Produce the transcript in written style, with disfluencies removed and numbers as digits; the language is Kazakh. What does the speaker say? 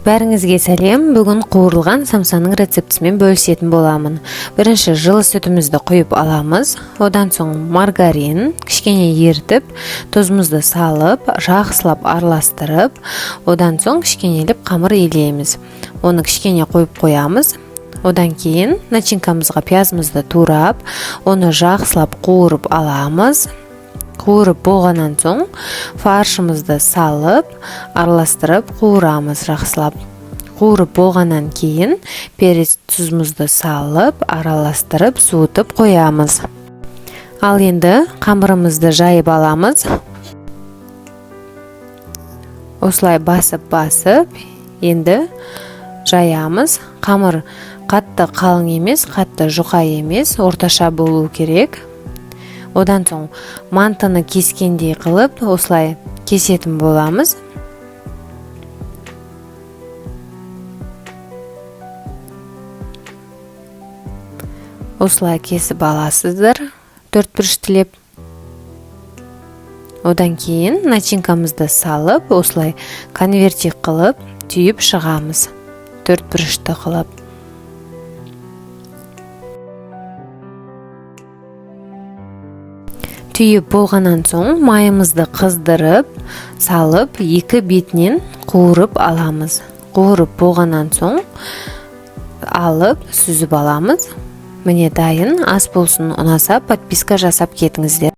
Бәріңізге сәлем. Бүгін қуырылған самсаның рецептісімен бөлісетін боламын. Бірінші жылы сүтімізді құйып аламыз. Одан соң маргарин, кішкене ертіп, тұзымызды салып, жақсылап араластырып, одан соң кішкенелеп қамыр илейміз. Оны кішкене қойып қоямыз. Одан кейін начинкамызға пиязымызды турап, оны жақсылап қуырып аламыз. Қуырып болғаннан соң фаршымызды салып, араластырып қуырамыз жақсылап. Қуырып болғаннан кейін перец тұзымызды салып, араластырып, суытып қоямыз. Ал енді қамырымызды жайып аламыз. Осылай басып, енді жаямыз. Қамыр қатты қалың емес, қатты жұқа емес, орташа болу керек. Одан соң мантыны кескендей қылып, осылай кесетін боламыз. Осылай кесіп аласыздар, төртбұрыштілеп. Одан кейін начинкамызды салып, осылай конвертик қылып, түйіп шығамыз, төртбұрышты қылып. Түйіп болғаннан соң майымызды қыздырып, салып, екі бетінен қуырып аламыз. Қуырып болғаннан соң алып, сүзіп аламыз. Міне дайын. Ас болсын, ұнаса подписка жасап кетіңіздер.